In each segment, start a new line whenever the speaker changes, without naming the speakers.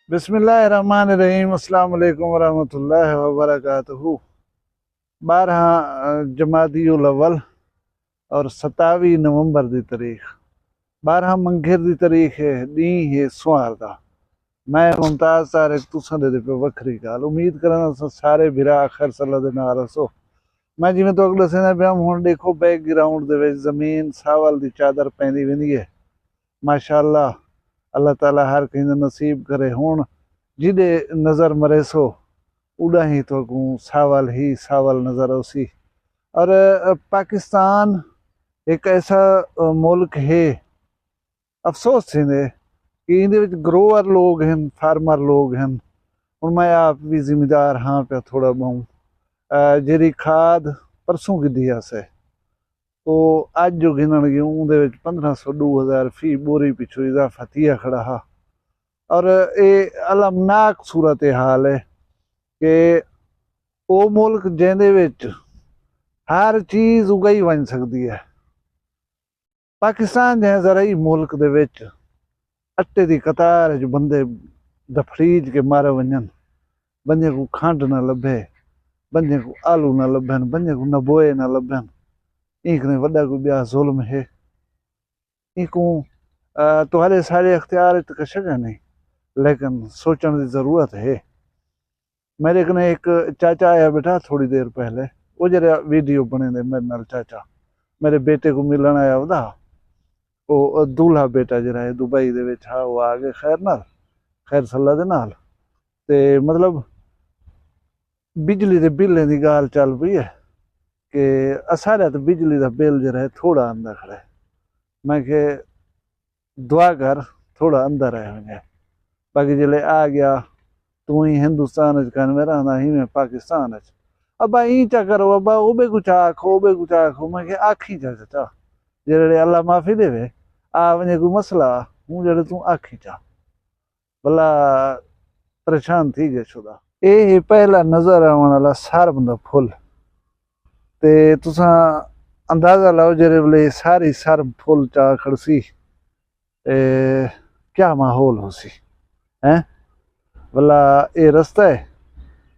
बिस्मिल्लाहिर्रहमानिर्रहीम। अस्सलाम वालेकुम वरहमतुल्लाहि वबरकातुहू। 12 जमादियुल अव्वल और 27 नवंबर की तारीख 12 मंघिर की तारीख है। डी है सोमवार का। मैं मुमताज तारिक तुसां दे पे वखरी गाल उम्मीद करना सारे बिरा खैर सलाह दे नाल रसो। मैं जिवें तो अगले दसना पिया हुण देखो बैकग्राउंड दे विच जमीन सावल दी चादर पैंदी वेंदी है। माशाअल्लाह अल्लाह ताला हर कंहिं नसीब करे। हुण जिदे नज़र मरे सो उड़ा ही तो सावल ही सावल नज़र उसी। और पाकिस्तान एक ऐसा मुल्क है, अफसोस थींदे कि इंदे विच ग्रोअर लोग हैं, फार्मर लोग हैं। हुण मैं आप भी जिम्मेदार हाँ पे थोड़ा बहुत जेरी खाद परसों की दी से तो अज जो गिनण गयूं उहदे विच 1500 2000 फी बोरी पिछू इजाफा थिया खड़ा हा। और ये अलमनाक सूरत हाल है कि वो मुल्क जिहदे विच हर चीज़ उगाई वन सकती है। पाकिस्तान जैसे ज़राई मुल्क दे विच अट्टे की कतार जो बंदे दफड़ीज के मारे वजन, बंदे को खंड न लभे, बंदे को आलू न लभन, बंदे को नबोए न लभन। इकने वड्डा कोई ब्याह जुल्म है। इको तुहारे सारे अख्तियार कश नहीं, लेकिन सोचने की ज़रूरत है। मेरे कने एक चाचा आया बेटा थोड़ी देर पहले, वो जरा वीडियो बने दे मेरे नाल। चाचा मेरे बेटे को मिलन आया वदा, वो दूल्हा बेटा जरा है दुबई दे विच हा। वो आ गए खैर नाल, खैर सल्ला दे नाल। ते मतलब बिजली दे बिलें दी गाल चल पई है कि सारे तो बिजली का बिल जरा है थोड़ा अंदर खड़ा है। मैं के दुआ कर थोड़ा अंदर आए होंगे, बाकी जिले आ गया तू ही हिंदुस्तान कन में रहना ही मैं पाकिस्तान। अब ई चा करो, अब ओबे कुछ आखो, ओबे कुछ आखो। मैं के आखी चा चाचा जेड़े अल्लाह माफी देवे आ वने कोई मसला हूँ जेड़े तू आखी चा भला परेशान थी गए शुदा। ये पहला नजर आने वाला सरब दा फुल ते तुसा अंदाजा लाओ जेरे वेले सारी सरब फुल चा खड़सी क्या माहौल हो सी है। भला ये रस्ता है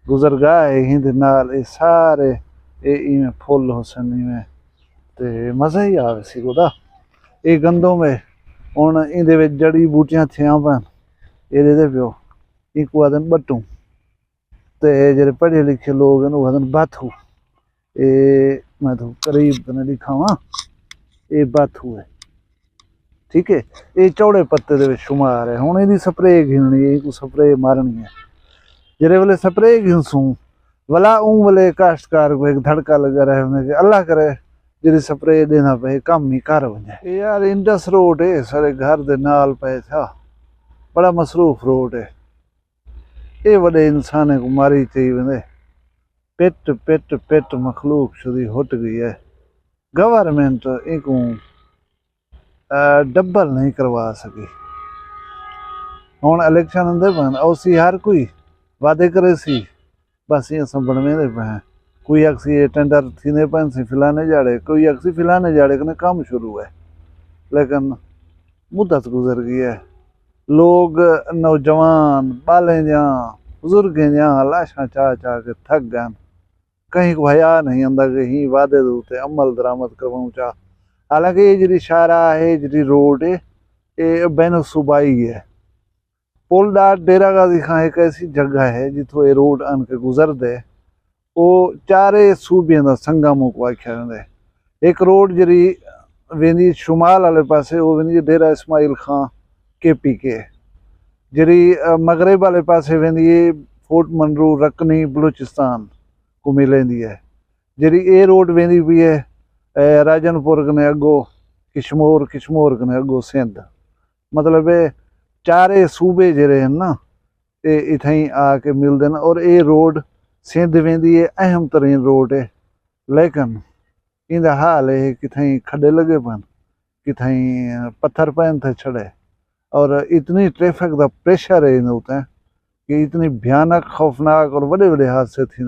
गुजरगाह है हिंद नाल, ये सारे इवें फुल हो सन इवें ते मज़ा ही आवे सी गोदा। ये गंदों में हुण इंदे विच जड़ी बूटियां थियां पैन, ये दे पियो इको आदन बट्टू ते जेरे पढ़े लिखे लोग हैं वो आदन बाथू। ये मैं तो करीब तने दिखावा, ये बाथू है ठीक है। ये चौड़े पत्ते दे विच शुमार है। हुण इहदी स्प्रे घिननी है, इको स्प्रे मारनी है। जेरे वेले स्प्रे घिनसूं भला ऊँ वेले काश्तकार को एक धड़का लगा रहे कि अल्लाह करे जेरी स्प्रे देना पे कम ही कर वने। यार इंडस रोड है सारे घर दे नाल पे था, बड़ा मसरूफ रोड है। ये वडे इंसान को मारी चाहिए वेंदे। पेट पेट पेट मखलूक शुदी हट गई है। गवर्नमेंट इको डबल नहीं करवा सकी। हुण इलेक्शन आंदे पन औसी हर कोई वादे करे सी, बस ये सब बनवेंदे पे हैं। कोई अक्सी टेंडर थींदे पन सी फिलाने जाड़े, कोई अक्सी फिलाने जाड़े कने काम शुरू है, लेकिन मुद्दत गुजर गई है। लोग नौजवान बालें जा बुजुर्गें जा लाशां चा चा के थक गए। कहीं को हया नहीं आंदा कि ही वादे दे उत्ते अमल दरामद करवाऊं चा। हालांकि ये जी शारा है, जी रोड है, ये बैन सूबाई है। पुल डाट डेरा गाजी खां एक ऐसी जगह है जिथों ये रोड आन के गुजर दे वो चारे सूबियां दा संगम को आख्या वेंदे। एक रोड जरी वेंदी शुमाल वाले पासे वो वेंदी डेरा इस्माइल खां KP के, जरी मगरब वाले पासे वेंदी फोर्ट मनरू रकनी बलूचिस्तान को मिलेंदी है। जरी ये रोड वेंदी भी है राजनपुर कने अगो किशमोर, किशमोर कने अगो सिंध। मतलब चारे सूबे जरे हैं ना ये इथाई आके मिलते हैं। और ये रोड सिंध वेंदी है, अहम तरीन रोड है, लेकिन इंदा हाल है किथाई खड्डे लगे पन, किथाई पत्थर पैन थे छड़े। और इतनी ट्रैफिक का प्रेशर है इन उत्ते कि इतनी भयानक खौफनाक और बड़े बड़े हादसे थी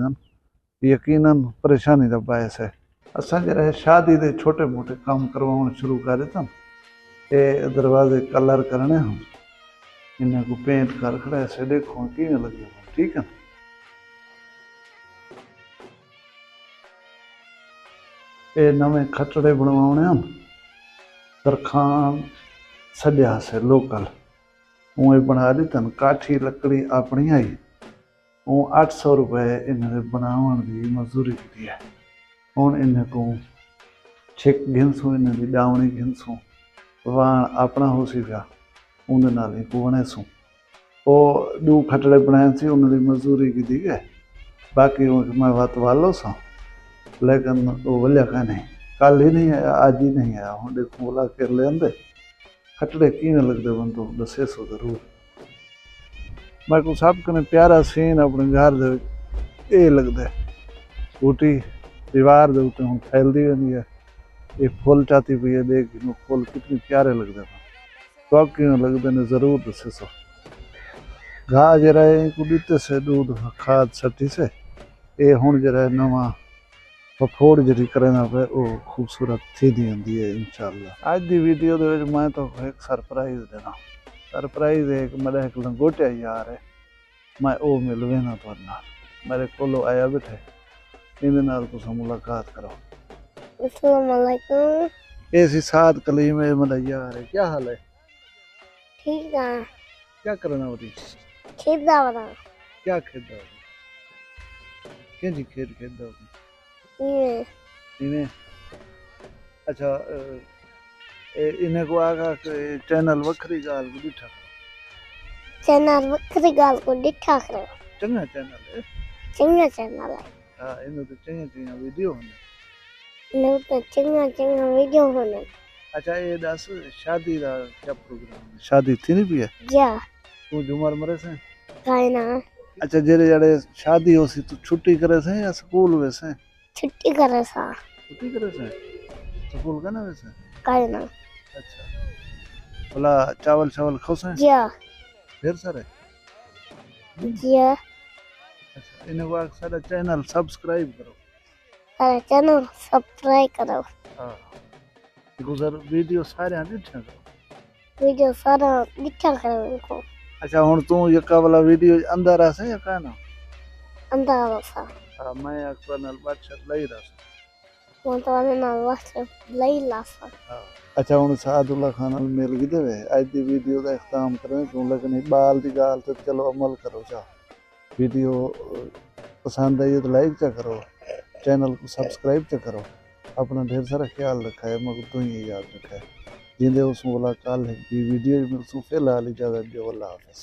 यकीनन परेशानी का बायस है। असां जरा शादी के छोटे मोटे काम करवाने शुरू करे थे, ये दरवाजे कलर करने हम इन्हें को पेंट कर खड़ा ऐसे देखो किवें लगे ठीक है। ये नवे खटड़े बनवाने हैं तरखान सजा से लोकल उं बना दी तन काठी लकड़ी अपनी आई उं 800 रुपए इन्हें बनावन की मजदूरी की है। हुण इन्हें को छिक घिनसूं इन्हें की डावणी घिनसूं वाण अपना हो सी पिया उन्हें नाल ही को बनेसूं वो दू खटड़े बनाए सी उन्हें मजदूरी की दी है। बाकी मैं बात वालो सा लेकिन वो वलिया का नहीं कल ही नहीं आया आज ही नहीं आया हूँ देखो बोला कर ले आंदे खटड़े किवें लगदे बन तो दसे सो जरूर। मैं को सब कने प्यारा सीन अपने घर दे ये लगदा बूटी दीवार दे उत्ते हुण फैलदी वेंदी है ये फुल चाती पई है देख इन्हू फुल कितने प्यारे लगदे तो किवें लगदे ने जरूर दसे सो। घाह जरा को दीते से दूध खाद सटी से ये हुण जरा नवा पफोड़ जी करना पे वो खूबसूरत थी दी होंदी है इंशाअल्लाह। आज दी वीडियो दे विच मैं तो एक सरप्राइज देना सरप्राइज एक मेरा एक लंगोटिया यार है मैं वो मिलवे ना तुहाडे नाल मेरे कोलो आया बैठे इहदे नाल तुसां मुलाकात करो।
अस्सलाम वालेकुम।
ऐसी साद कलीम है मेरा यार है क्या हाल है?
ठीक है।
क्या करना होती
खेत दावरा
क्या खेदा जी खेत खेदा होती इन्हें अच्छा इन्हें को आगा चैनल वखरी गाल को डिठा
चैनल वखरी गाल को डिठा करो
चंगा चैनल है
चंगा है
हां इन्हें तो चंगा वीडियो होने
नो तो चंगा वीडियो होने।
अच्छा ये दस शादी दा क्या प्रोग्राम है शादी थी नहीं भी है
या
तू जुमर मरे से
काई ना।
अच्छा जेरे जड़े शादी होसी तू छुट्टी करे से या स्कूल वैसे
छुट्टी करे सा
छुट्टी करे से स्कूल का ना वैसे
काई ना।
अच्छा भला चावल खाओ से
या
ढेर सारे
या
अच्छा इन्हें को सारा चैनल सब्सक्राइब करो
सारा चैनल सब्सक्राइब करो।
हां गुजर वीडियो सारे दिखा करो
वीडियो सारा दिखा करो इनको।
अच्छा हुन तू ये का वाला वीडियो अंदर आसे या का ना
अंदर सा
हां मैं एक नाल व्हाट्सएप लई रहा
वो तो ना व्हाट्सएप लई लासा।
हां अच्छा हुन सादुल्ला खान मिल गई देवे आज दी वीडियो दा इख्तिताम करें क्यों लेकिन बाल दी गाल ते चलो अमल करो जा वीडियो पसंद आई तो लाइक चा करो चैनल को सब्सक्राइब चा करो अपना ढेर सारा ख्याल रखा है मगर तू ही याद रखा है जिंदे उस मुलाकात है वीडियो मिलसू फिलहाल इजाजत दो अल्लाह हाफिज़।